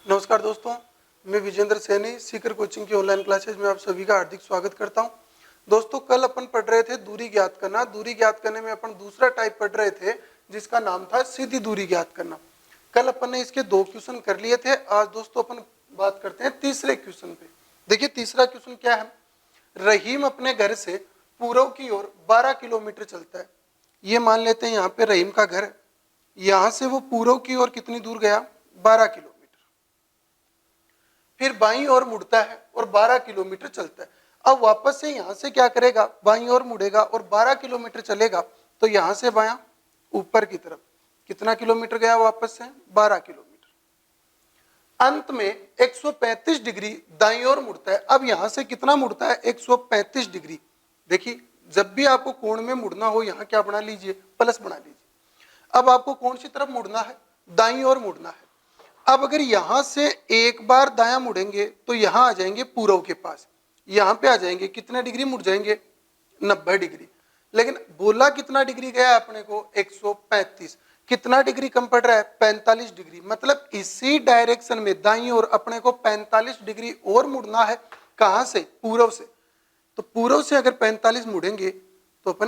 नमस्कार दोस्तों, मैं विजेंद्र सैनी सीकर कोचिंग की ऑनलाइन क्लासेज में आप सभी का हार्दिक स्वागत करता हूं। दोस्तों, कल अपन पढ़ रहे थे दूरी ज्ञात करना। दूरी ज्ञात करने में अपन दूसरा टाइप पढ़ रहे थे जिसका नाम था सीधी दूरी ज्ञात करना। कल अपन ने इसके 2 क्वेश्चन कर लिए थे। आज दोस्तों अपन बात करते हैं तीसरे क्वेश्चन पे। देखिए तीसरा क्वेश्चन क्या है। रहीम अपने घर से पूर्व की ओर 12 किलोमीटर चलता है। ये मान लेते हैं यहाँ पे रहीम का घर है। यहाँ से वो पूर्व की ओर कितनी दूर गया, 12 किलोमीटर। फिर बाईं ओर मुड़ता है और 12 किलोमीटर चलता है। अब वापस से यहां से क्या करेगा, बाईं ओर मुड़ेगा और 12 किलोमीटर चलेगा। तो यहां से बायां ऊपर की तरफ कितना किलोमीटर गया, वापस से 12 किलोमीटर। अंत में 135 डिग्री दाईं ओर मुड़ता है। अब यहां से कितना मुड़ता है, 135 डिग्री। देखिए जब भी आपको कोण में मुड़ना हो, यहां क्या बना लीजिए, प्लस बना लीजिए। अब आपको कौन सी तरफ मुड़ना है, दाईं ओर मुड़ना है। अब अगर यहां से एक बार दायां मुड़ेंगे तो यहां आ जाएंगे पूर्व के पास। यहां पे आ जाएंगे, कितने डिग्री मुड़ जाएंगे, 90 डिग्री। लेकिन बोला कितना डिग्री गया है अपने को, 135। कितना डिग्री कम पड़ रहा है, 45 डिग्री। मतलब इसी डायरेक्शन में दाईं ओर अपने को 45 डिग्री और मुड़ना है। कहां से, पूर्व से। तो पूर्व से अगर 45 मुड़ेंगे तो अपन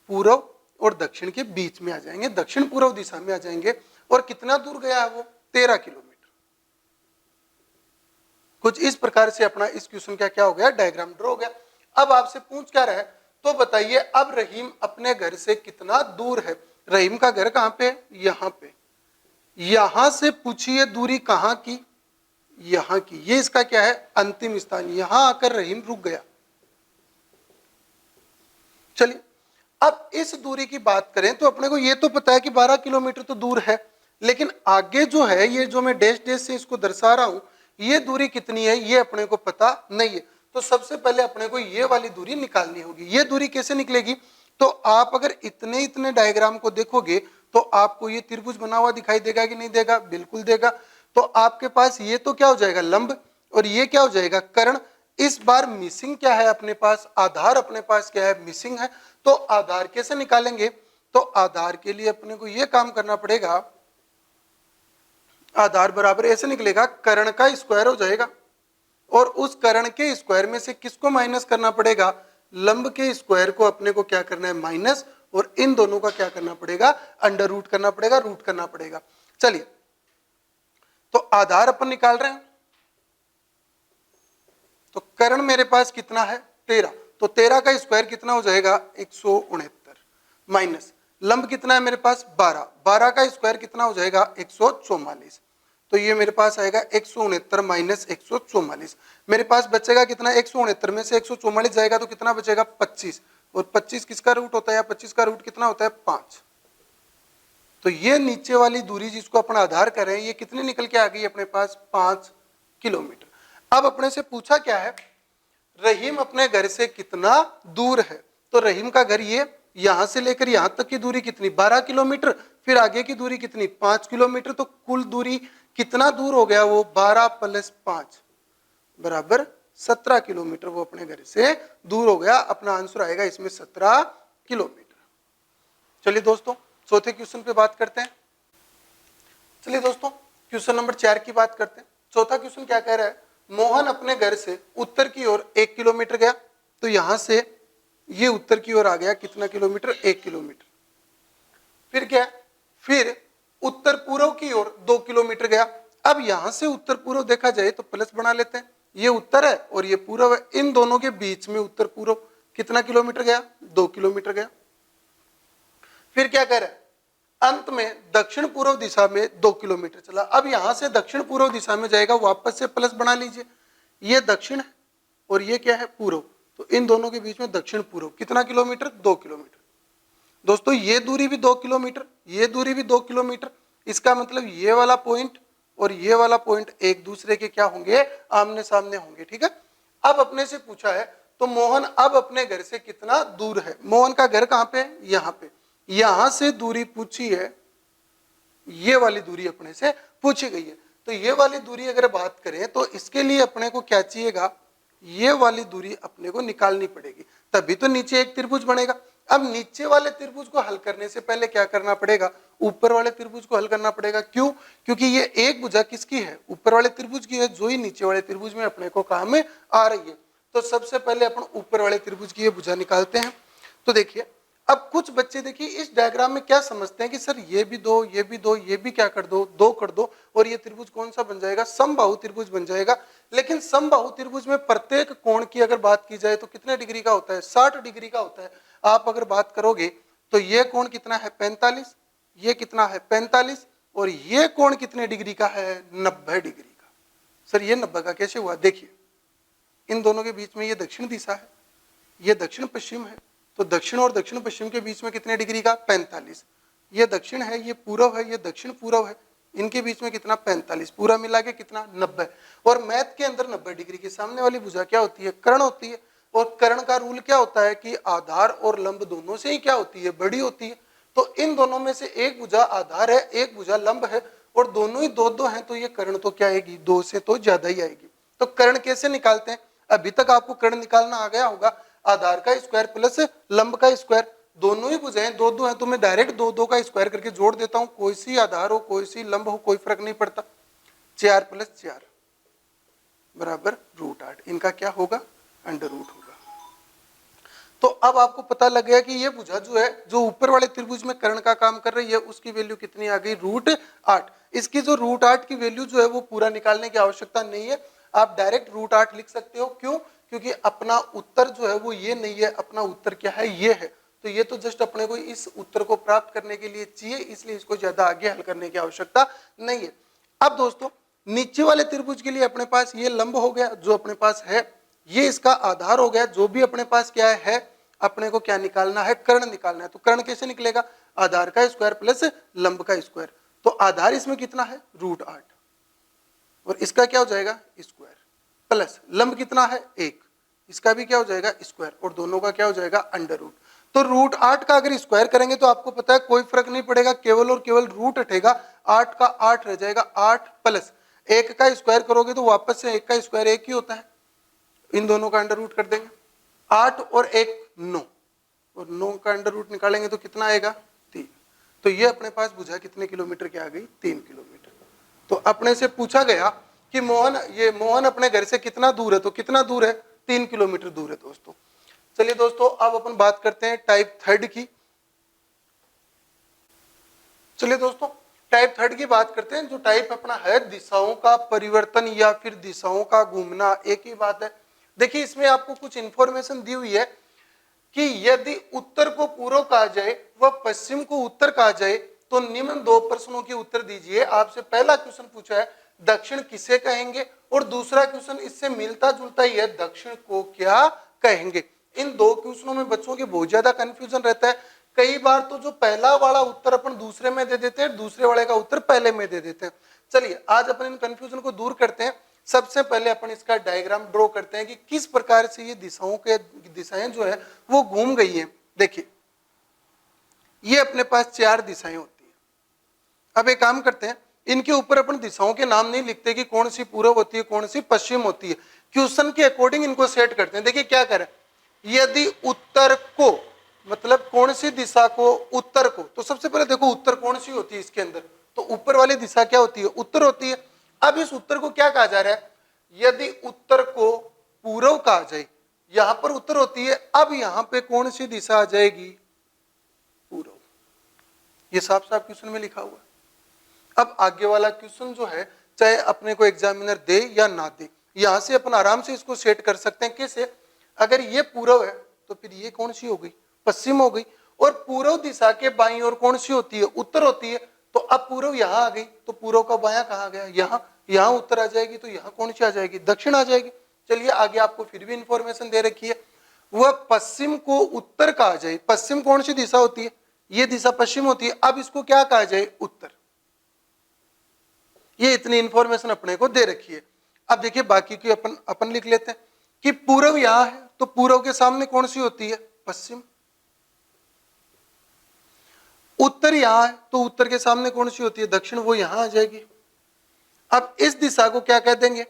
पूर्व और दक्षिण के बीच में आ जाएंगे, दक्षिण पूर्व दिशा में आ जाएंगे। और कितना दूर गया है वो, 13 किलोमीटर। कुछ इस प्रकार से अपना इस क्वेश्चन का क्या हो गया, डायग्राम ड्रॉ हो गया। अब आपसे पूछ क्या रहा है, तो बताइए अब रहीम अपने घर से कितना दूर है। रहीम का घर कहां पे, यहां पे। यहां से पूछिए दूरी कहां की, यहां की। ये इसका क्या है, अंतिम स्थान। यहां आकर रहीम रुक गया। चलिए अब इस दूरी की बात करें तो अपने को ये तो पता है कि 12 किलोमीटर तो दूर है। लेकिन आगे जो है, ये जो मैं डैश डैश से इसको दर्शा रहा हूं, ये दूरी कितनी है ये अपने को पता नहीं है। तो सबसे पहले अपने को ये वाली दूरी निकालनी होगी। ये दूरी कैसे निकलेगी, तो आप अगर इतने इतने डायग्राम को देखोगे तो आपको ये त्रिभुज बना हुआ दिखाई देगा कि नहीं देगा, बिल्कुल देगा। तो आपके पास ये तो क्या हो जाएगा, लंब, और ये क्या हो जाएगा, कर्ण। इस बार मिसिंग क्या है अपने पास, आधार अपने पास क्या है, मिसिंग है। तो आधार कैसे निकालेंगे, तो आधार के लिए अपने को यह काम करना पड़ेगा। आधार बराबर ऐसे निकलेगा, कर्ण का स्क्वायर हो जाएगा और उस कर्ण के स्क्वायर में से किसको माइनस करना पड़ेगा, लंब के स्क्वायर को अपने को क्या करना है, माइनस। और इन दोनों का क्या करना पड़ेगा, अंडर रूट करना पड़ेगा, रूट करना पड़ेगा। चलिए तो आधार अपन निकाल रहे हैं। तो कर्ण मेरे पास कितना है, 13। तो 13 का स्क्वायर कितना हो जाएगा, 169, माइनस लंब कितना है मेरे पास, 12। 12 का स्क्वायर कितना हो जाएगा, 144। तो ये मेरे पास आएगा 169 माइनस 144। मेरे पास बचेगा कितना, 169 में से 144 जाएगा तो कितना बचेगा, 25। और 25 किसका रूट होता है, 25 का रूट कितना होता है, 5। तो ये नीचे वाली दूरी जिसको अपन आधार कर रहे हैं, ये कितनी निकल के आ गई अपने पास, 5 किलोमीटर। अब अपने से पूछा क्या है, रहीम अपने घर से कितना दूर है। तो रहीम का घर ये, यहां से लेकर यहां तक की दूरी कितनी, 12 किलोमीटर। फिर आगे की दूरी कितनी, 5 किलोमीटर। तो कुल दूरी कितना दूर हो गया वो, 12 + 5 बराबर 17 किलोमीटर वो अपने घर से दूर हो गया। अपना आंसर आएगा इसमें 17 किलोमीटर। चलिए दोस्तों चौथे क्वेश्चन पे बात करते हैं। चलिए दोस्तों क्वेश्चन नंबर 4 की बात करते हैं। चौथा क्वेश्चन क्या कह रहा है, मोहन अपने घर से उत्तर की ओर 1 किलोमीटर गया। तो यहां से ये उत्तर की ओर आ गया, कितना किलोमीटर, 1 किलोमीटर। फिर क्या, फिर उत्तर पूर्व की ओर 2 किलोमीटर गया। अब यहां से उत्तर पूर्व देखा जाए तो प्लस बना लेते हैं। ये उत्तर है और ये पूर्व है, इन दोनों के बीच में उत्तर पूर्व कितना किलोमीटर गया, 2 किलोमीटर गया। फिर क्या कह रहा है, अंत में दक्षिण पूर्व दिशा में 2 किलोमीटर चला। अब यहां से दक्षिण पूर्व दिशा में जाएगा, वापस से प्लस बना लीजिए। ये दक्षिण है और ये क्या है, पूर्व। तो इन दोनों के बीच में दक्षिण पूर्व कितना किलोमीटर, 2 किलोमीटर। दोस्तों ये दूरी भी 2 किलोमीटर, ये दूरी भी 2 किलोमीटर। इसका मतलब ये वाला पॉइंट और ये वाला पॉइंट एक दूसरे के क्या होंगे, आमने सामने होंगे। ठीक है। अब अपने से पूछा है तो मोहन अब अपने घर से कितना दूर है। मोहन का घर कहां पे, यहां पे। यहां से दूरी पूछी है, ये वाली दूरी अपने से पूछी गई है। तो ये वाली दूरी अगर बात करें तो इसके लिए अपने को क्या चाहिएगा, ये वाली दूरी अपने को निकालनी पड़ेगी, तभी तो नीचे एक त्रिभुज बनेगा। अब नीचे वाले त्रिभुज को हल करने से पहले क्या करना पड़ेगा, ऊपर वाले त्रिभुज को हल करना पड़ेगा। क्यों? क्योंकि ये एक भुजा किसकी है, ऊपर वाले त्रिभुज की है, जो ही नीचे वाले त्रिभुज में अपने को काम में आ रही है। तो सबसे पहले अपन ऊपर वाले त्रिभुज की ये भुजा निकालते हैं। तो देखिए अब कुछ बच्चे देखिए इस डायग्राम में क्या समझते हैं कि सर ये भी दो, ये भी दो, ये भी क्या कर दो, दो कर दो, और ये त्रिभुज कौन सा बन जाएगा, समबाहु त्रिभुज बन जाएगा। लेकिन समबाहु त्रिभुज में प्रत्येक कोण की अगर बात की जाए तो कितने डिग्री का होता है, 60 डिग्री का होता है। आप अगर बात करोगे तो ये कोण कितना है 45, ये कितना है 45, और ये कोण कितने डिग्री का है 90 डिग्री का। सर ये 90 का कैसे हुआ, देखिए इन दोनों के बीच में ये दक्षिण दिशा है, ये दक्षिण पश्चिम है, तो दक्षिण और दक्षिण पश्चिम के बीच में कितने डिग्री का 45, ये दक्षिण है, ये पूर्व है, ये दक्षिण पूर्व है, इनके बीच में कितना 45, पूरा मिला के कितना 90। और मैथ के अंदर 90 डिग्री के सामने वाली भुजा क्या होती है, कर्ण होती है। और कर्ण का रूल क्या होता है कि आधार और लंब दोनों से ही क्या होती है, बड़ी होती है। तो इन दोनों में से एक भुजा आधार है, एक भुजा लंब है, और दोनों ही दो दो हैं, तो ये कर्ण तो क्या आएगी, दो से तो ज्यादा ही आएगी। तो कर्ण कैसे निकालते हैं, अभी तक आपको कर्ण निकालना आ गया होगा, आधार का स्क्वायर प्लस लंब का स्क्वायर, दोनों ही भुजाएं दो दो हैं, तो मैं डायरेक्ट दो दो का स्क्वायर करके जोड़ देता हूं, कोई सी आधार हो कोई सी लंब हो कोई फर्क नहीं पड़ता। 4 + 4 बराबर √8, इनका क्या होगा, अंडर रूट होगा। तो अब आपको पता लग गया कि ये भुजा जो है, जो ऊपर वाले त्रिभुज में कर्ण का काम कर रही है, उसकी वैल्यू कितनी आ गई, √8। इसकी जो √8 की वैल्यू जो है वो पूरा निकालने की आवश्यकता नहीं है, आप डायरेक्ट √8 लिख सकते हो। क्यों? क्योंकि अपना उत्तर जो है वो ये नहीं है, अपना उत्तर क्या है, ये है। तो ये तो जस्ट अपने को इस उत्तर को प्राप्त करने के लिए चाहिए, इसलिए इसको ज्यादा आगे हल करने की आवश्यकता नहीं है। अब दोस्तों नीचे वाले त्रिभुज के लिए अपने पास ये लंब हो गया जो अपने पास है, ये इसका आधार हो गया, जो भी अपने पास क्या है, अपने को क्या निकालना है, कर्ण निकालना है। तो कर्ण कैसे निकलेगा, आधार का स्क्वायर प्लस लंब का स्क्वायर। तो आधार इसमें कितना है √8, और इसका क्या हो जाएगा स्क्वायर, प्लस लंब कितना है 1, इसका भी क्या हो जाएगा स्क्वायर, और दोनों का क्या हो जाएगा अंडर रूट। तो √8 का अगर स्क्वायर करेंगे तो आपको पता है कोई फर्क नहीं पड़ेगा, केवल और केवल रूट हटेगा, 8 का 8 रह जाएगा, 8 प्लस 1 का स्क्वायर करोगे तो वापस से 1 का स्क्वायर 1 ही होता है, इन दोनों का अंडर रूट कर देंगे, 8 और 1 9, और 9 का अंडर रूट निकालेंगे तो कितना आएगा 3। तो ये अपने पास भुजा कितने किलोमीटर की आ गई, 3 किलोमीटर। तो अपने से पूछा गया कि मोहन अपने घर से कितना दूर है, तो कितना दूर है, 3 किलोमीटर दूर है दोस्तों। चलिए दोस्तों अब अपन बात करते हैं टाइप थर्ड की। चलिए दोस्तों टाइप थर्ड की बात करते हैं। जो टाइप अपना है दिशाओं का परिवर्तन या फिर दिशाओं का घूमना, एक ही बात है। देखिए इसमें आपको कुछ इंफॉर्मेशन दी हुई है कि यदि उत्तर को पूर्व कहा जाए व पश्चिम को उत्तर कहा जाए तो निम्न 2 प्रश्नों के उत्तर दीजिए। आपसे पहला क्वेश्चन पूछा है दक्षिण किसे कहेंगे, और दूसरा क्वेश्चन इससे मिलता जुलता ही है, दक्षिण को क्या कहेंगे। इन 2 क्वेश्चनों में बच्चों के बहुत ज्यादा कंफ्यूजन रहता है। कई बार तो जो पहला वाला उत्तर अपन दूसरे में दे देते हैं, दूसरे वाले का उत्तर पहले में दे देते हैं। चलिए आज अपन इन कंफ्यूजन को दूर करते हैं। सबसे पहले अपन इसका डायग्राम ड्रॉ करते हैं कि किस प्रकार से ये दिशाएं जो है वो घूम गई हैं। देखिए ये अपने पास 4 दिशाएं होती है। अब एक काम करते हैं, इनके ऊपर अपन दिशाओं के नाम नहीं लिखते कि कौन सी पूर्व होती है कौन सी पश्चिम होती है, क्वेश्चन के अकॉर्डिंग इनको सेट करते हैं। देखिए क्या करें, यदि उत्तर को मतलब कौन सी दिशा को, उत्तर को, तो सबसे पहले देखो उत्तर कौन सी होती है इसके अंदर, तो ऊपर वाली दिशा क्या होती है, उत्तर होती है। अब इस उत्तर को क्या कहा जा रहा है, यदि उत्तर को पूर्व कहा जाए, यहां पर उत्तर होती है, अब यहां पे कौन सी दिशा आ जाएगी, पूर्व। ये साफ साफ क्वेश्चन में लिखा हुआ है। अब आगे वाला क्वेश्चन जो है चाहे अपने को एग्जामिनर दे या ना दे, यहां से अपन आराम से इसको सेट कर सकते हैं। कैसे, अगर ये पूर्व है तो फिर ये कौन सी हो गई, पश्चिम हो गई, और पूर्व दिशा के बाईं ओर कौन सी होती है, उत्तर होती है। तो अब पूर्व यहां आ गई तो पूर्व का बायां कहां गया, यहां, यहां उत्तर आ जाएगी, तो यहां कौन सी आ जाएगी, दक्षिण आ जाएगी। चलिए आगे आपको फिर भी इंफॉर्मेशन दे रखी है, वह पश्चिम को उत्तर कहा जाए, पश्चिम कौन सी दिशा होती है, ये दिशा पश्चिम होती है, अब इसको क्या कहा जाए, उत्तर। ये इतनी इंफॉर्मेशन अपने को दे रखी है। अब देखिए बाकी की अपन लिख लेते हैं कि पूर्व यहां है तो पूर्व के सामने कौन सी होती है, पश्चिम। उत्तर यहां है तो उत्तर के सामने कौन सी होती है, दक्षिण, वो यहां आ जाएगी। अब इस दिशा को क्या कह देंगे,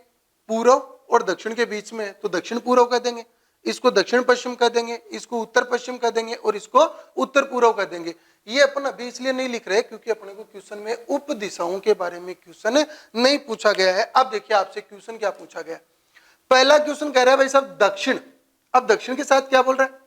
पूर्व, और दक्षिण के बीच में तो दक्षिण पूर्व कह देंगे। इसको दक्षिण पश्चिम कर देंगे, इसको उत्तर पश्चिम कर देंगे और इसको उत्तर पूर्व कर देंगे। ये अपन अभी इसलिए नहीं लिख रहे क्योंकि अपने को क्वेश्चन में उप दिशाओं के बारे में क्वेश्चन नहीं पूछा गया है। अब देखिए आपसे क्वेश्चन क्या पूछा गया। पहला क्वेश्चन कह रहा है भाई साहब दक्षिण। अब दक्षिण के साथ क्या बोल रहा है,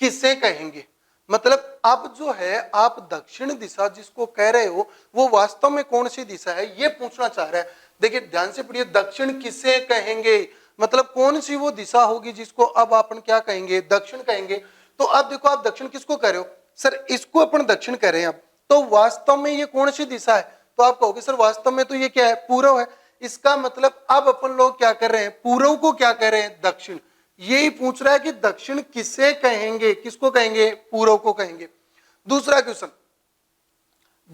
किसे कहेंगे। मतलब अब जो है आप दक्षिण दिशा जिसको कह रहे हो वो वास्तव में कौन सी दिशा है ये पूछना चाह रहा है। देखिए ध्यान से पढ़िए, दक्षिण किसे कहेंगे मतलब कौन सी वो दिशा होगी जिसको अब अपन क्या कहेंगे, दक्षिण कहेंगे। तो अब देखो आप दक्षिण किसको कह रहे हो, सर इसको अपन दक्षिण कह रहे हैं। अब तो वास्तव में ये कौन सी दिशा है, तो आप कहोगे सर वास्तव में तो ये क्या है, पूर्व है। इसका मतलब अब अपन लोग क्या कर रहे हैं, पूर्व को क्या कह रहे हैं, दक्षिण। यही पूछ रहा है कि दक्षिण किसे कहेंगे, किसको कहेंगे, पूर्व को कहेंगे। दूसरा क्वेश्चन,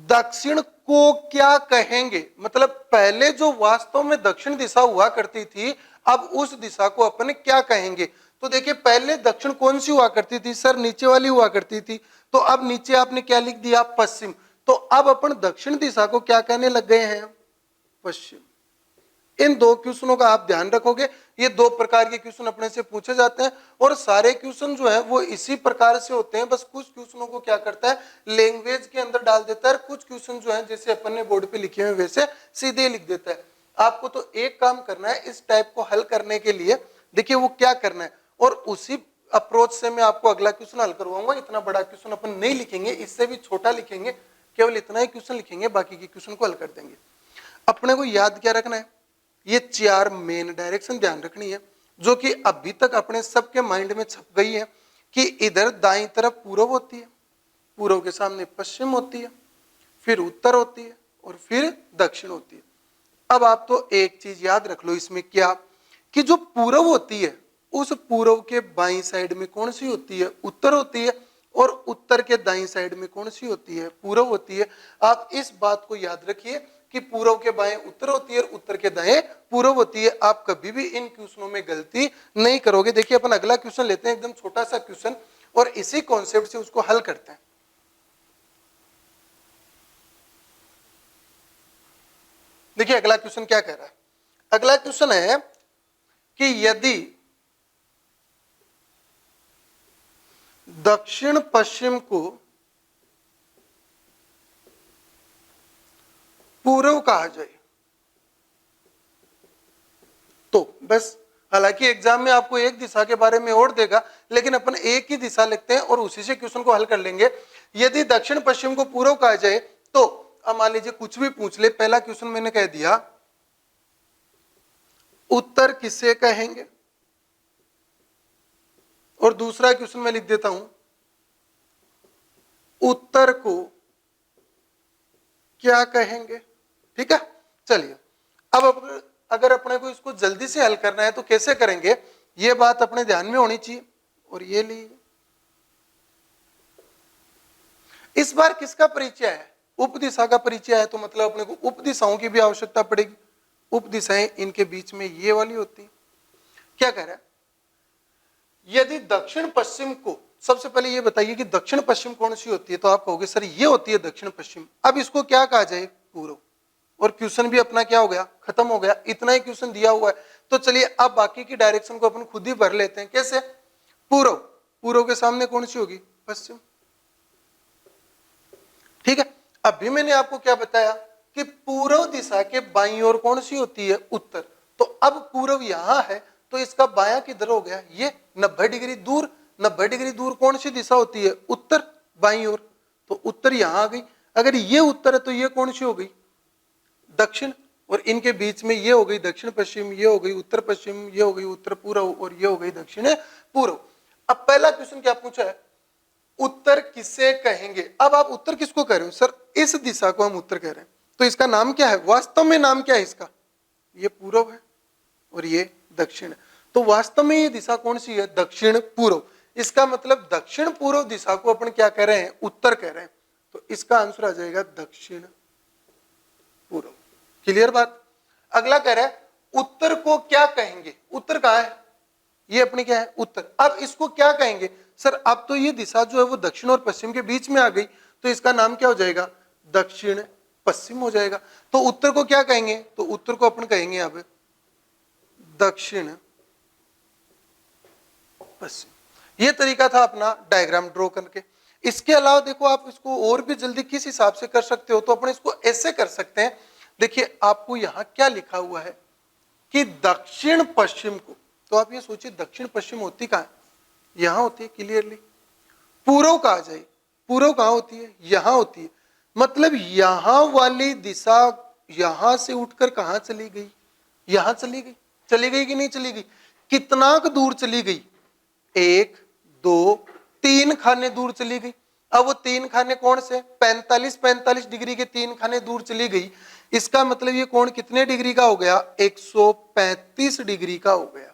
दक्षिण को क्या कहेंगे, मतलब पहले जो वास्तव में दक्षिण दिशा हुआ करती थी अब उस दिशा को अपन क्या कहेंगे। तो देखिए पहले दक्षिण कौन सी हुआ करती थी, सर नीचे वाली हुआ करती थी। तो अब नीचे आपने क्या लिख दिया, पश्चिम। तो अब अपन दक्षिण दिशा को क्या कहने लग गए हैं, पश्चिम। इन दो क्वेश्चनों का आप ध्यान रखोगे, ये दो प्रकार के क्वेश्चन अपने से पूछे जाते हैं और सारे क्वेश्चन जो है वो इसी प्रकार से होते हैं। बस कुछ क्वेश्चनों को क्या करता है, लैंग्वेज के अंदर डाल देता है, कुछ क्वेश्चन जो है जैसे अपन ने बोर्ड पे लिखे हुए वैसे सीधे लिख देता है। आपको तो एक काम करना है इस टाइप को हल करने के लिए, देखिए वो क्या करना है और उसी अप्रोच से मैं आपको अगला क्वेश्चन हल करवाऊंगा। इतना बड़ा क्वेश्चन अपन नहीं लिखेंगे, इससे भी छोटा लिखेंगे, केवल इतना ही क्वेश्चन लिखेंगे, बाकी के क्वेश्चन को हल कर देंगे। अपने को याद क्या रखना है, ये चार मेन डायरेक्शन ध्यान रखनी है जो कि अभी तक अपने सबके माइंड में छप गई है कि इधर दाईं तरफ पूर्व होती है, पूर्व के सामने पश्चिम होती है, फिर उत्तर होती है और फिर दक्षिण होती है। अब आप तो एक चीज याद रख लो इसमें क्या, कि जो पूर्व होती है उस पूर्व के बाईं साइड में कौन सी होती है, उत्तर होती है, और उत्तर के दाईं साइड में कौन सी होती है, पूर्व होती है। आप इस बात को याद रखिए कि पूर्व के बाएं उत्तर होती है, उत्तर के दाएं पूर्व होती है। आप कभी भी इन क्वेश्चनों में गलती नहीं करोगे। देखिए अपन अगला क्वेश्चन लेते हैं, एकदम छोटा सा क्वेश्चन, और इसी कॉन्सेप्ट से उसको हल करते हैं। देखिए अगला क्वेश्चन क्या कह रहा है, अगला क्वेश्चन है कि यदि दक्षिण पश्चिम को पूर्व कहा जाए तो, बस हालांकि एग्जाम में आपको एक दिशा के बारे में और देगा, लेकिन अपन एक ही दिशा लिखते हैं और उसी से क्वेश्चन को हल कर लेंगे। यदि दक्षिण पश्चिम को पूर्व कहा जाए तो अब मान लीजिए कुछ भी पूछ ले, पहला क्वेश्चन मैंने कह दिया उत्तर किसे कहेंगे, और दूसरा क्वेश्चन मैं लिख देता हूं उत्तर को क्या कहेंगे। ठीक है, चलिए अब अगर अपने को इसको जल्दी से हल करना है तो कैसे करेंगे, ये बात अपने ध्यान में होनी चाहिए। और ये लीजिए, इस बार किसका परिचय है, उपदिशा का परिचय है, तो मतलब अपने को उपदिशाओं की भी आवश्यकता पड़ेगी। उपदिशाएं इनके बीच में ये वाली होती है। क्या कह रहा है, यदि दक्षिण पश्चिम को, सबसे पहले ये बताइए कि दक्षिण पश्चिम कौन सी होती है, तो आप कहोगे सर ये होती है दक्षिण पश्चिम। अब इसको क्या कहा जाए, पूर्व। और क्वेश्चन भी अपना क्या हो गया, खत्म हो गया। इतना ही क्वेश्चन दिया हुआ है, तो चलिए अब बाकी की डायरेक्शन को अपन खुद ही भर लेते हैं। कैसे, पूर्व, पूर्व के सामने कौन सी होगी, पश्चिम। ठीक है, अभी मैंने आपको क्या बताया कि पूर्व दिशा के बाईं ओर कौन सी होती है, उत्तर। तो अब पूर्व यहां है तो इसका बायां किधर हो गया, ये 90 डिग्री दूर। 90 डिग्री दूर कौन सी दिशा होती है, उत्तर, बाईं ओर। तो उत्तर यहां आ गई। अगर ये उत्तर है तो ये कौन सी हो गई, दक्षिण। और इनके बीच में ये हो गई दक्षिण पश्चिम, ये हो गई उत्तर पश्चिम, ये हो गई उत्तर पूर्व, और ये हो गई दक्षिण पूर्व। अब पहला क्वेश्चन क्या पूछा है, उत्तर किसे कहेंगे। अब आप उत्तर किसको कह रहे हो, सर इस दिशा को हम उत्तर कह रहे हैं। तो इसका नाम क्या है, वास्तव में नाम क्या है इसका, ये पूर्व है और ये दक्षिण है। तो वास्तव में ये दिशा कौन सी है, दक्षिण पूर्व। इसका मतलब दक्षिण पूर्व दिशा को अपन क्या कह रहे हैं, उत्तर कह रहे हैं। तो इसका आंसर आ जाएगा दक्षिण पूर्व। क्लियर बात। अगला कह रहा है उत्तर को क्या कहेंगे, उत्तर कहां है, ये अपनी क्या है, उत्तर। अब इसको क्या कहेंगे, सर अब तो ये दिशा जो है वो दक्षिण और पश्चिम के बीच में आ गई, तो इसका नाम क्या हो जाएगा, दक्षिण पश्चिम हो जाएगा। तो उत्तर को क्या कहेंगे, तो उत्तर को अपन कहेंगे अब दक्षिण पश्चिम। ये तरीका था अपना डायग्राम ड्रॉ करके। इसके अलावा देखो आप इसको और भी जल्दी किस हिसाब से कर सकते हो, तो अपने इसको ऐसे कर सकते हैं। देखिए आपको यहां क्या लिखा हुआ है कि दक्षिण पश्चिम को, तो आप ये सोचिए दक्षिण पश्चिम होती कहां है, यहां होती है क्लियरली। पूर्व कहां जाए, पूर्व कहां होती है, यहां होती है। मतलब यहां वाली दिशा यहां से उठकर कहां चली गई, यहां चली गई। चली गई कि नहीं चली गई, कितना दूर चली गई, 1 2 3 खाने दूर चली गई। अब वो 3 खाने कौन से, 45 डिग्री के 3 खाने दूर चली गई। इसका मतलब ये कोण कितने डिग्री का हो गया, 135 डिग्री का हो गया।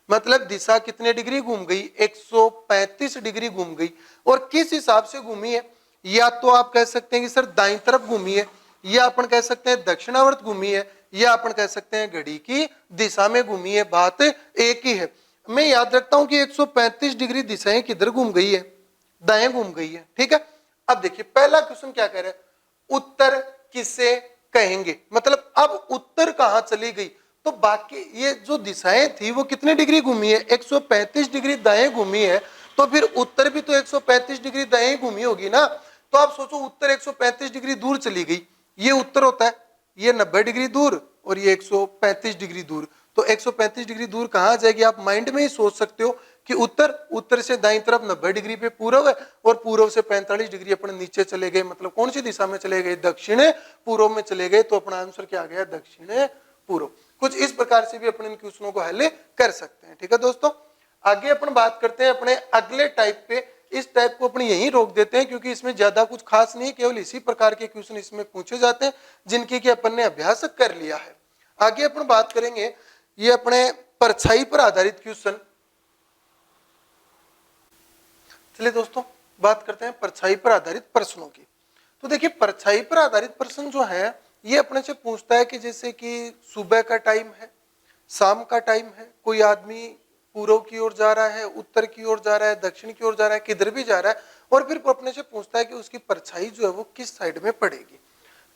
मतलब दिशा कितने डिग्री घूम गई, 135 डिग्री घूम गई। और किस हिसाब से घूमी है, या तो आप कह सकते हैं कि सर दाईं तरफ घूमी है, या अपन कह सकते हैं दक्षिणावर्त घूमी है, या अपन कह सकते हैं घड़ी की दिशा में घूमी है। बात एक ही है। मैं याद रखता हूं कि 135 डिग्री दिशाएं किधर घूम गई है, दाएं घूम गई है। ठीक है। अब देखिए पहला क्वेश्चन क्या कह रहा है, उत्तर किसे कहेंगे, मतलब अब उत्तर कहां चली गई। तो बाकी ये जो दिशाएं थी वो कितने डिग्री घूमी है, 135 डिग्री दाएं घूमी है। तो फिर उत्तर भी तो 135 डिग्री दाएं घूमी होगी ना। तो आप सोचो उत्तर 135 डिग्री दूर चली गई, ये उत्तर होता है, ये 90 डिग्री दूर और ये 135 डिग्री दूर। तो 135 डिग्री दूर कहां जाएगी, आप माइंड में ही सोच सकते हो कि उत्तर से दाईं तरफ 90 डिग्री पे पूर्व है, और पूर्व से 45 डिग्री अपन नीचे चले गए। मतलब कौन सी दिशा में चले गए, दक्षिण पूर्व में चले गए। तो अपना आंसर क्या आ गया, दक्षिण पूर्व। कुछ इस प्रकार से भी अपन इन क्वेश्चनों को हल कर सकते हैं। ठीक है दोस्तों, आगे अपन बात करते हैं अपने अगले टाइप पे। इस टाइप को अपन यहीं रोक देते हैं क्योंकि इसमें ज्यादा कुछ खास नहीं, केवल इसी प्रकार के क्वेश्चन इसमें पूछे जाते हैं जिनकी कि अपन ने अभ्यास कर लिया है। आगे अपन बात करेंगे ये अपने परछाई पर आधारित क्वेश्चन। चलिए दोस्तों बात करते हैं परछाई पर आधारित प्रश्नों की। तो देखिए परछाई पर आधारित प्रश्न जो है ये अपने से पूछता है कि जैसे कि सुबह का टाइम है, शाम का टाइम है, कोई आदमी पूर्व की ओर जा रहा है, उत्तर की ओर जा रहा है, दक्षिण की ओर जा रहा है, किधर भी जा रहा है, और फिर अपने से पूछता है कि उसकी परछाई जो है वो किस साइड में पड़ेगी।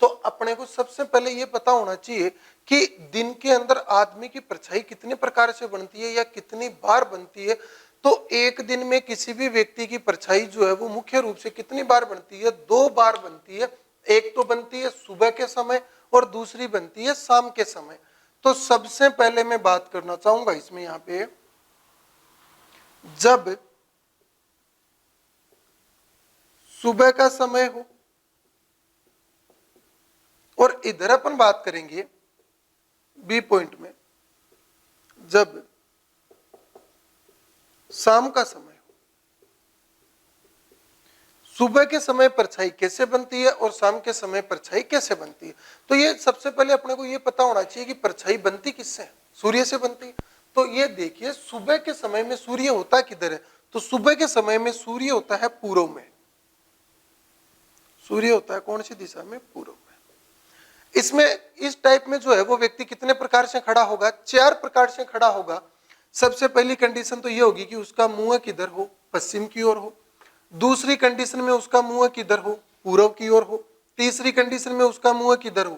तो अपने को सबसे पहले ये पता होना चाहिए कि दिन के अंदर आदमी की परछाई कितने प्रकार से बनती है या कितनी बार बनती है। तो एक दिन में किसी भी व्यक्ति की परछाई जो है वो मुख्य रूप से कितनी बार बनती है, 2 बार बनती है। एक तो बनती है सुबह के समय और दूसरी बनती है शाम के समय। तो सबसे पहले मैं बात करना चाहूंगा इसमें यहाँ पे, जब सुबह का समय हो, और इधर अपन बात करेंगे बी पॉइंट में जब शाम का समय हो। सुबह के समय परछाई कैसे बनती है और शाम के समय परछाई कैसे बनती है। तो ये सबसे पहले अपने को ये पता होना चाहिए कि परछाई बनती किससे है, सूर्य से बनती है। तो ये देखिए सुबह के समय में सूर्य होता किधर है, तो सुबह के समय में सूर्य होता है पूर्व में। सूर्य होता है कौन सी दिशा में, पूर्व में। इसमें इस टाइप में जो है वो व्यक्ति कितने प्रकार से खड़ा होगा, 4 प्रकार से खड़ा होगा। सबसे पहली कंडीशन तो ये होगी कि उसका मुंह किधर हो, पश्चिम की ओर हो। दूसरी कंडीशन में उसका मुंह किधर हो, पूर्व की ओर हो। तीसरी कंडीशन में उसका मुंह किधर हो,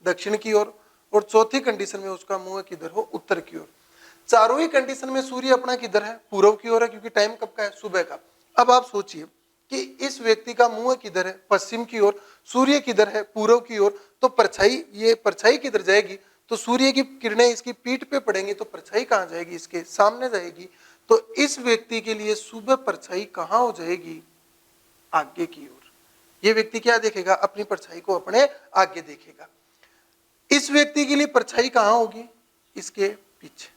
दक्षिण की ओर। और चौथी कंडीशन में उसका मुंह किधर हो, उत्तर की ओर। चारों ही कंडीशन में सूर्य अपना किधर है, पूर्व की ओर है, क्योंकि टाइम कब का है, सुबह का। अब आप सोचिए कि इस व्यक्ति का मुंह किधर है, पश्चिम की ओर, सूर्य किधर है, पूर्व की ओर। तो परछाई, ये परछाई किधर जाएगी, तो सूर्य की किरणें इसकी पीठ पे पड़ेंगी, तो परछाई कहां जाएगी, इसके सामने जाएगी। तो इस व्यक्ति के लिए सुबह परछाई कहां हो जाएगी, आगे की ओर। ये व्यक्ति क्या देखेगा, अपनी परछाई को अपने आगे देखेगा। इस व्यक्ति के लिए परछाई कहां होगी, इसके पीछे।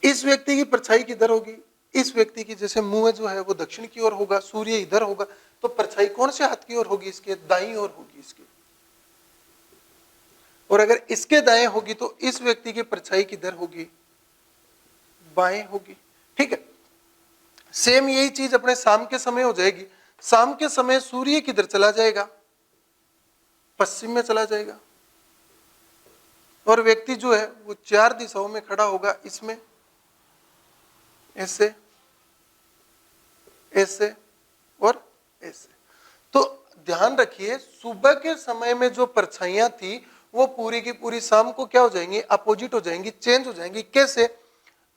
इस व्यक्ति की परछाई किधर होगी, इस व्यक्ति की जैसे मुंह जो है वो दक्षिण की ओर होगा, सूर्य इधर होगा, तो परछाई कौन से हाथ की ओर होगी, इसके दाईं ओर होगी इसके। और अगर इसके दाएं होगी तो इस व्यक्ति की परछाई किधर होगी, बाएं होगी। ठीक है। सेम यही चीज अपने शाम के समय हो जाएगी। शाम के समय सूर्य किधर चला जाएगा, पश्चिम में चला जाएगा, और व्यक्ति जो है वो 4 दिशाओं में खड़ा होगा, इसमें, ऐसे, ऐसे और ऐसे। तो ध्यान रखिए सुबह के समय में जो परछाइयां थी वो पूरी की पूरी शाम को क्या हो जाएंगी, अपोजिट हो जाएंगी, चेंज हो जाएंगी। कैसे,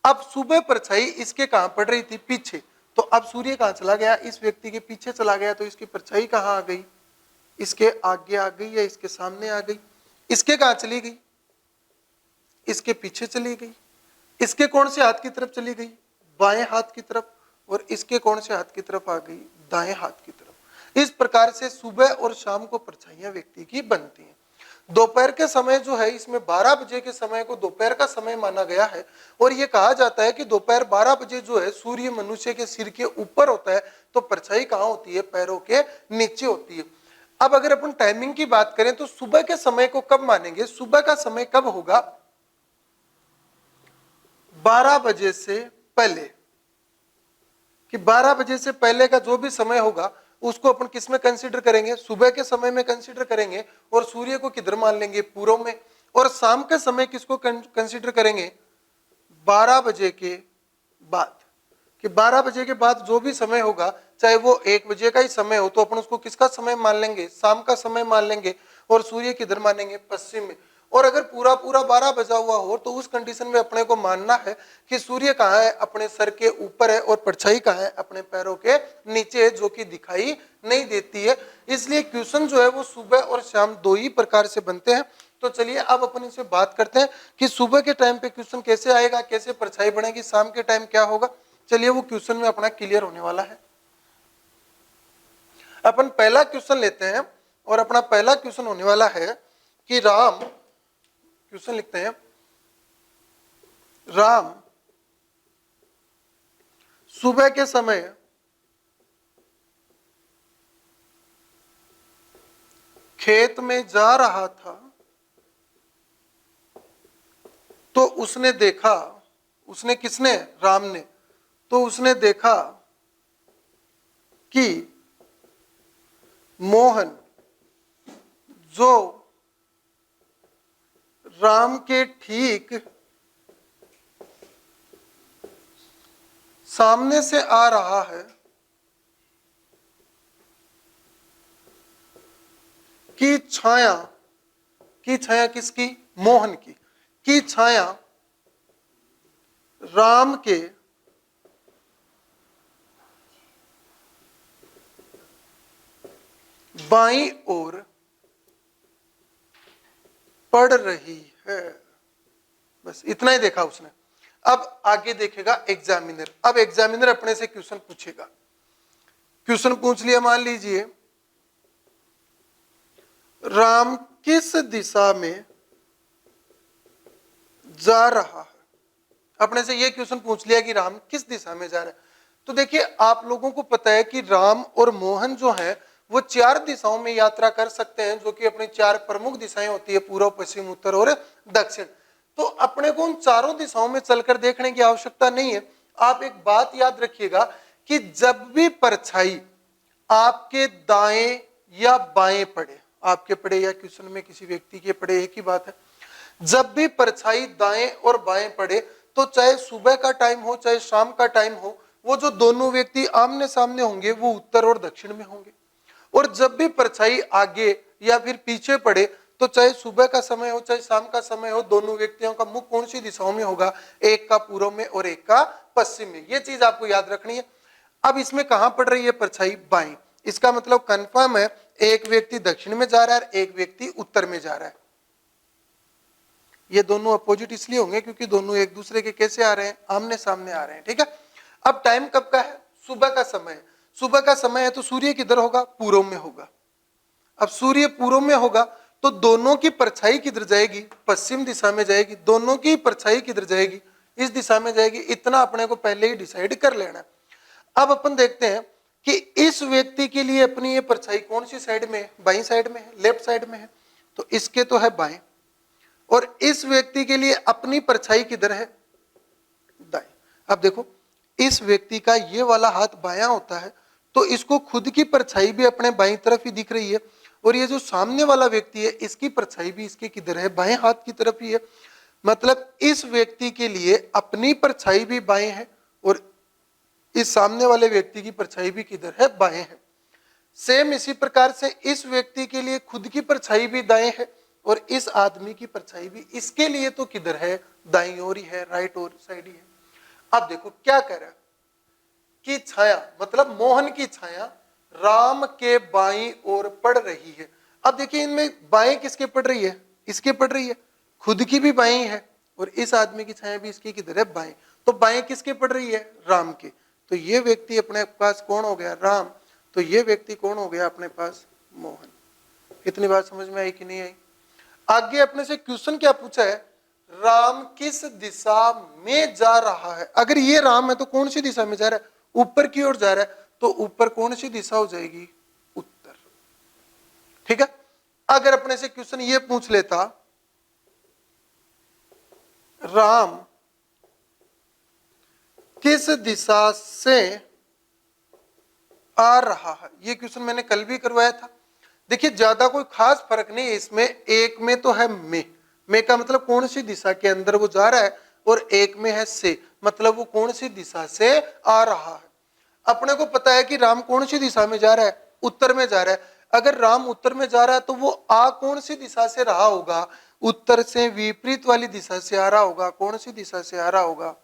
अब सुबह परछाई इसके कहां पड़ रही थी? पीछे। तो अब सूर्य कहां चला गया? इस व्यक्ति के पीछे चला गया, तो इसकी परछाई कहां आ गई? इसके आगे आ गई या इसके सामने आ गई? इसके कहां चली गई? इसके पीछे चली गई। इसके कौन से हाथ की तरफ चली गई? बाएं हाथ की तरफ। और इसके कौन से हाथ की तरफ आ गई? दाएं हाथ की तरफ। इस प्रकार से सुबह और शाम को परछाइयां व्यक्ति की बनती हैं। दोपहर के समय जो है, इसमें 12 बजे के समय को दोपहर का समय माना गया है, और यह कहा जाता है कि दोपहर 12 बजे जो है सूर्य मनुष्य के सिर के ऊपर होता है, तो परछाई कहां होती है? पैरों के नीचे होती है। अब अगर अपन टाइमिंग की बात करें तो सुबह के समय को कब मानेंगे? सुबह का समय कब होगा? 12 बजे से पहले, कि 12 बजे से पहले का जो भी समय होगा उसको अपन किस में कंसीडर करेंगे? सुबह के समय में कंसीडर करेंगे। और सूर्य को किधर मान लेंगे? पूर्व में। और शाम के समय किसको कंसीडर करेंगे? 12 बजे के बाद। कि 12 बजे के बाद जो भी समय होगा, चाहे वो 1 बजे का ही समय हो, तो अपन उसको किसका समय मान लेंगे? शाम का समय मान लेंगे। और सूर्य किधर मानेंगे? पश्चिम में। और अगर पूरा पूरा 12 बजा हुआ हो तो उस कंडीशन में अपने को मानना है कि सूर्य कहाँ है? अपने सर के ऊपर है, और परछाई कहाँ है? अपने पैरों के नीचे है, जो कि दिखाई नहीं देती है। इसलिए क्वेश्चन जो है वो सुबह और शाम दो ही प्रकार से बनते हैं। तो चलिए अब अपन इसे बात करते हैं कि सुबह के टाइम पे क्वेश्चन कैसे आएगा, कैसे परछाई बनेगी, शाम के टाइम क्या होगा। चलिए वो क्वेश्चन में अपना क्लियर होने वाला है। अपन पहला क्वेश्चन लेते हैं, और अपना पहला क्वेश्चन होने वाला है कि राम, क्वेश्चन लिखते हैं, राम सुबह के समय खेत में जा रहा था, तो उसने देखा, उसने किसने? राम ने। तो उसने देखा कि मोहन जो राम के ठीक सामने से आ रहा है, की छाया, की छाया किसकी? मोहन की छाया राम के बाईं ओर पड़ रही है। बस इतना ही देखा उसने। अब आगे देखेगा एग्जामिनर। अब एग्जामिनर अपने से क्वेश्चन पूछेगा। क्वेश्चन पूछ लिया, मान लीजिए राम किस दिशा में जा रहा है। अपने से ये क्वेश्चन पूछ लिया कि राम किस दिशा में जा रहा है। तो देखिए, आप लोगों को पता है कि राम और मोहन जो है वो 4 दिशाओं में यात्रा कर सकते हैं, जो कि अपनी 4 प्रमुख दिशाएं होती है, पूर्व, पश्चिम, उत्तर और दक्षिण। तो अपने को उन चारों दिशाओं में चलकर देखने की आवश्यकता नहीं है। आप एक बात याद रखिएगा कि जब भी परछाई आपके दाएं या बाएं पड़े, आपके पड़े या क्वेश्चन में किसी व्यक्ति के पड़े, एक ही बात है। जब भी परछाई दाएं और बाएं पड़े, तो चाहे सुबह का टाइम हो चाहे शाम का टाइम हो, वो जो दोनों व्यक्ति आमने सामने होंगे वो उत्तर और दक्षिण में होंगे। और जब भी परछाई आगे या फिर पीछे पड़े, तो चाहे सुबह का समय हो चाहे शाम का समय हो, दोनों व्यक्तियों का मुख कौन सी दिशाओं में होगा? एक का पूर्व में और एक का पश्चिम में। ये चीज आपको याद रखनी है। अब इसमें कहां पड़ रही है परछाई? बाएं। इसका मतलब कंफर्म है, एक व्यक्ति दक्षिण में जा रहा है, एक व्यक्ति उत्तर में जा रहा है। ये दोनों अपोजिट इसलिए होंगे क्योंकि दोनों एक दूसरे के कैसे आ रहे हैं? आमने सामने आ रहे हैं। ठीक है। अब टाइम कब का है? सुबह का समय है। सुबह का समय है तो सूर्य किधर होगा? पूर्व में होगा। अब सूर्य पूर्व में होगा तो दोनों की परछाई किधर जाएगी? पश्चिम दिशा में जाएगी। दोनों की परछाई किधर जाएगी? इस दिशा में जाएगी। इतना अपने को पहले ही डिसाइड कर लेना। अब अपन देखते हैं कि इस व्यक्ति के लिए अपनी ये परछाई कौन सी साइड में है? बाईं साइड में है, लेफ्ट साइड में है। तो इसके तो है बाएं। और इस व्यक्ति के लिए अपनी परछाई किधर है? दाएं। अब देखो, इस व्यक्ति का ये वाला हाथ बायां होता है, तो इसको खुद की परछाई भी अपने बाईं तरफ ही दिख रही है। और ये जो सामने वाला व्यक्ति है, इसकी परछाई भी इसके किधर है? बाएं हाथ की तरफ ही है। मतलब इस व्यक्ति के लिए अपनी परछाई भी बाएं है, और इस सामने वाले व्यक्ति की परछाई भी किधर है? बाएं है। सेम इसी प्रकार से इस व्यक्ति के लिए खुद की परछाई भी दाएं है, और इस आदमी की परछाई भी इसके लिए तो किधर है? दाईं ओर ही है, राइट ओर साइड ही है। अब देखो क्या कह रहा है कि छाया मतलब मोहन की छाया राम के बाईं ओर पड़ रही है। अब देखिए इनमें बाएं किसके पड़ रही है, इसके पड़ रही है, खुद की भी बाएं है और इस आदमी की छाया भी इसकी किधर है, बाएं। तो बाएं किसके पड़ रही है, राम के। तो ये व्यक्ति अपने पास कौन हो गया, राम। तो ये व्यक्ति कौन हो गया अपने पास, मोहन। इतनी बात समझ में आई कि नहीं आई। आगे अपने से क्वेश्चन क्या पूछा है, राम किस दिशा में जा रहा है। अगर ये राम है तो कौन सी दिशा में जा रहा है, ऊपर की ओर जा रहा है, तो ऊपर कौन सी दिशा हो जाएगी, उत्तर। ठीक है। अगर अपने से क्वेश्चन ये पूछ लेता, राम किस दिशा से आ रहा है, ये क्वेश्चन मैंने कल भी करवाया था। देखिए ज्यादा कोई खास फर्क नहीं है इसमें, एक में तो है में का मतलब कौन सी दिशा के अंदर वो जा रहा है, और एक में है से मतलब वो कौन सी दिशा से आ रहा है। अपने को पता है कि राम कौन सी दिशा में जा रहा है, उत्तर में जा रहा है। अगर राम उत्तर में जा रहा है तो वो आ कौन सी दिशा से रहा होगा, उत्तर से विपरीत वाली दिशा से आ रहा होगा। कौन सी दिशा से आ रहा होगा,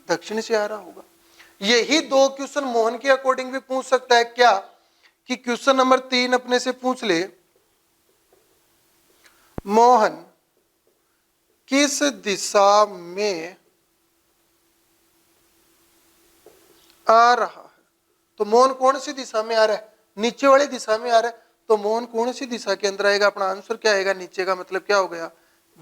दक्षिण से आ रहा होगा। यही दो क्वेश्चन मोहन के अकॉर्डिंग भी पूछ सकता है क्या, कि क्वेश्चन नंबर 3 अपने से पूछ ले, मोहन किस दिशा में आ रहा है। तो मोहन कौन सी दिशा में आ रहा है, नीचे वाली दिशा में आ रहा है। तो मोहन कौन सी दिशा के अंदर आएगा, अपना आंसर क्या आएगा, नीचे का मतलब क्या हो गया,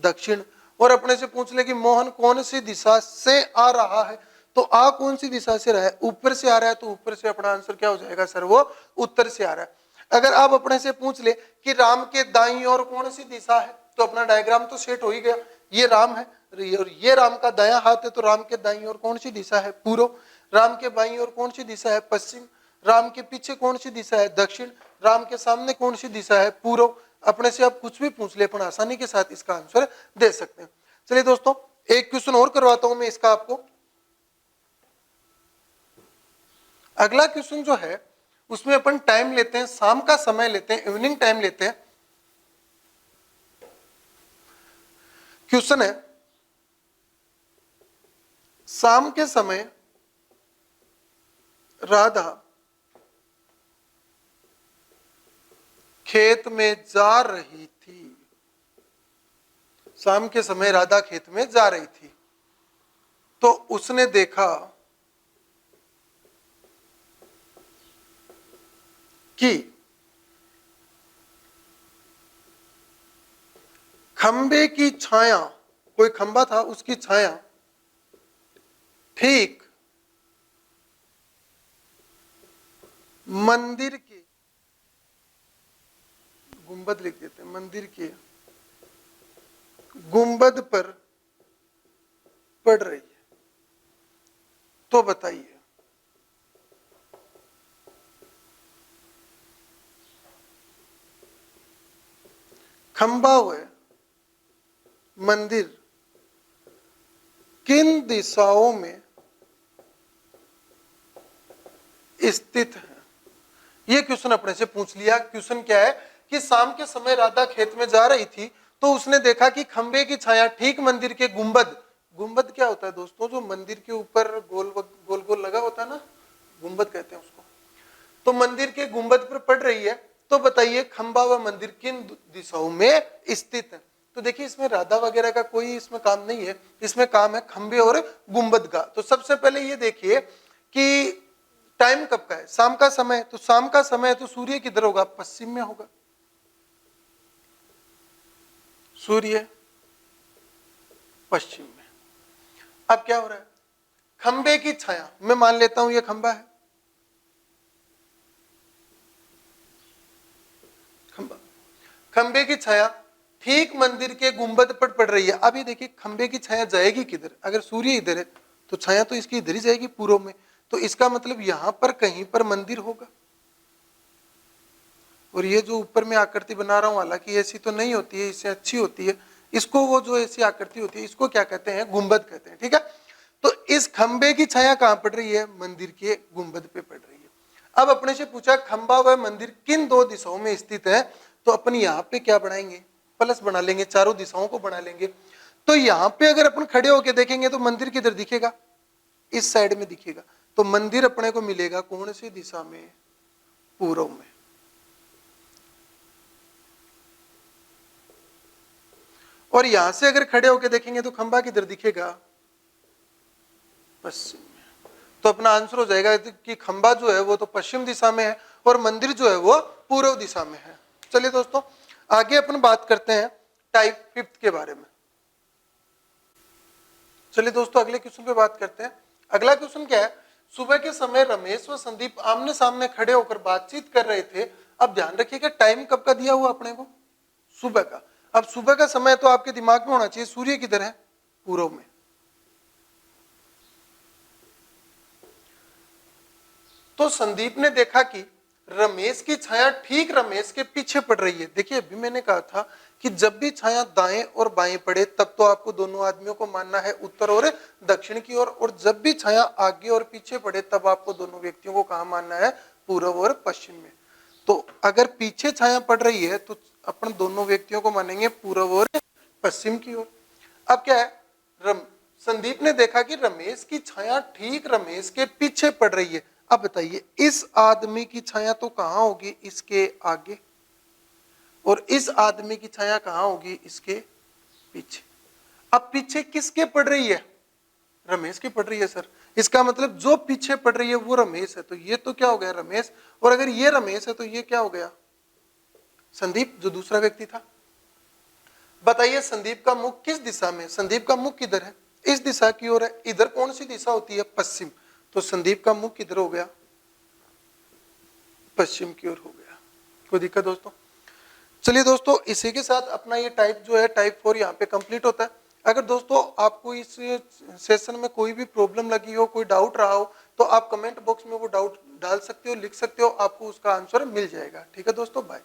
दक्षिण। और अपने से पूछ ले कि मोहन कौन सी दिशा से आ रहा है, तो आ कौन सी दिशा से रहा है, ऊपर से आ रहा है, तो ऊपर से अपना आंसर क्या हो जाएगा सर, वो उत्तर से आ रहा है। अगर आप अपने से पूछ ले कि राम के दाईं ओर कौन सी दिशा है, तो अपना डायग्राम तो सेट हो ही गया। ये राम है और ये राम का दायां हाथ है, तो राम के दाईं ओर कौन सी दिशा है, पूर्व। राम के बाईं ओर कौन सी दिशा है, पश्चिम। राम के पीछे कौन सी दिशा है, दक्षिण। राम के सामने कौन सी दिशा है, पूर्व। अपने से आप कुछ भी पूछ ले, अपन आसानी के साथ इसका आंसर दे सकते हैं। चलिए दोस्तों एक क्वेश्चन और करवाता हूं मैं इसका आपको। अगला क्वेश्चन जो है उसमें अपन टाइम लेते हैं, शाम का समय लेते हैं, इवनिंग टाइम लेते हैं। क्वेश्चन है, शाम के समय राधा खेत में जा रही थी। शाम के समय राधा खेत में जा रही थी, तो उसने देखा कि खंबे की छाया, कोई खंबा था उसकी छाया ठीक मंदिर के, गुंबद लिख देते हैं, मंदिर के गुंबद पर पड़ रही है। तो बताइए खंबा हुए मंदिर किन दिशाओं में स्थित है। यह क्वेश्चन अपने से पूछ लिया। क्वेश्चन क्या है कि शाम के समय राधा खेत में जा रही थी, तो उसने देखा कि खंबे की छाया ठीक मंदिर के गुंबद, गुंबद क्या होता है दोस्तों, जो मंदिर के ऊपर गोल गोल गोल लगा होता है ना, गुंबद कहते हैं उसको। तो मंदिर के गुंबद पर पड़ रही है। तो बताइए खंबा व मंदिर किन दिशाओं में स्थित है। तो देखिए इसमें राधा वगैरह का कोई इसमें काम नहीं है, इसमें काम है खंबे और गुंबद का। तो सबसे पहले ये देखिए कि टाइम कब का है, शाम का समय। तो शाम का समय तो सूर्य किधर होगा, पश्चिम में होगा। सूर्य पश्चिम में। अब क्या हो रहा है, खंबे की छाया, मैं मान लेता हूं ये खंबा है, खंबा, खंबे की छाया ठीक मंदिर के गुंबद पर पड़ रही है। अब ये देखिए खंबे की छाया जाएगी किधर, अगर सूर्य इधर है तो छाया तो इसकी इधर ही जाएगी, पूर्व में। तो इसका मतलब यहां पर कहीं पर मंदिर होगा। और ये जो ऊपर में आकृति बना रहा हूं, हालांकि ऐसी तो नहीं होती है, इससे अच्छी होती है। इसको वो जो ऐसी आकृति होती है इसको क्या कहते हैं, गुंबद कहते हैं। ठीक है। तो इस खंबे की छाया कहां पड़ रही है, मंदिर के गुंबद पे पड़ रही है। अब अपने से पूछा खंबा व मंदिर किन दो दिशाओं में स्थित है, तो अपन यहां पे क्या बनाएंगे, प्लस बना लेंगे, चारों दिशाओं को बना लेंगे। तो यहां पे अगर अपन खड़े होकर देखेंगे तो मंदिर किधर दिखेगा, इस साइड में दिखेगा, तो मंदिर अपने को मिलेगा कौन सी दिशा में? पूर्व में। और यहां से अगर खड़े होकर देखेंगे तो खंबा किधर दिखेगा? पश्चिम में। तो अपना आंसर हो जाएगा कि खंबा जो है वो तो पश्चिम दिशा में है और मंदिर जो है वो पूर्व दिशा में है। चलिए दोस्तों आगे अपन बात करते हैं टाइप फिफ्थ के बारे में। चलिए दोस्तों अगले क्वेश्चन पे बात करते हैं। अगला क्वेश्चन क्या है? सुबह के समय रमेश व संदीप आमने सामने खड़े होकर बातचीत कर रहे थे। अब ध्यान रखिएगा टाइम कब का दिया हुआ अपने को? सुबह का। अब सुबह का समय तो आपके दिमाग में होना चाहिए सूर्य किधर है? पूर्व में। तो संदीप ने देखा कि रमेश की छाया ठीक रमेश के पीछे पड़ रही है। देखिए अभी मैंने कहा था कि जब भी छाया दाएं और बाएं पड़े तब तो आपको दोनों आदमियों को मानना है उत्तर और दक्षिण की ओर, और जब भी छाया आगे और पीछे पड़े तब आपको दोनों व्यक्तियों को कहां मानना है? पूर्व और पश्चिम में। तो अगर पीछे छाया पड़ रही है तो अपन दोनों व्यक्तियों को मानेंगे पूर्व और पश्चिम की ओर। अब क्या है? संदीप ने देखा कि रमेश की छाया ठीक रमेश के पीछे पड़ रही है। अब बताइए इस आदमी की छाया तो कहां होगी? इसके आगे। और इस आदमी की छाया कहां होगी? इसके पीछे। अब पीछे किसके पड़ रही है? रमेश की पड़ रही है सर। इसका मतलब जो पीछे पड़ रही है वो रमेश है, तो ये तो क्या हो गया? रमेश। और अगर ये रमेश है तो ये क्या हो गया? संदीप, जो दूसरा व्यक्ति था। बताइए संदीप का मुख किस दिशा में? संदीप का मुख किधर है? इस दिशा की ओर है। इधर कौन सी दिशा होती है? पश्चिम। तो संदीप का मुख किधर हो गया? पश्चिम की ओर हो गया। कोई दिक्कत दोस्तों? चलिए दोस्तों इसी के साथ अपना ये टाइप जो है टाइप 4 यहाँ पे कंप्लीट होता है। अगर दोस्तों आपको इस सेशन में कोई भी प्रॉब्लम लगी हो, कोई डाउट रहा हो, तो आप कमेंट बॉक्स में वो डाउट डाल सकते हो, लिख सकते हो, आपको उसका आंसर मिल जाएगा। ठीक है दोस्तों, बाय।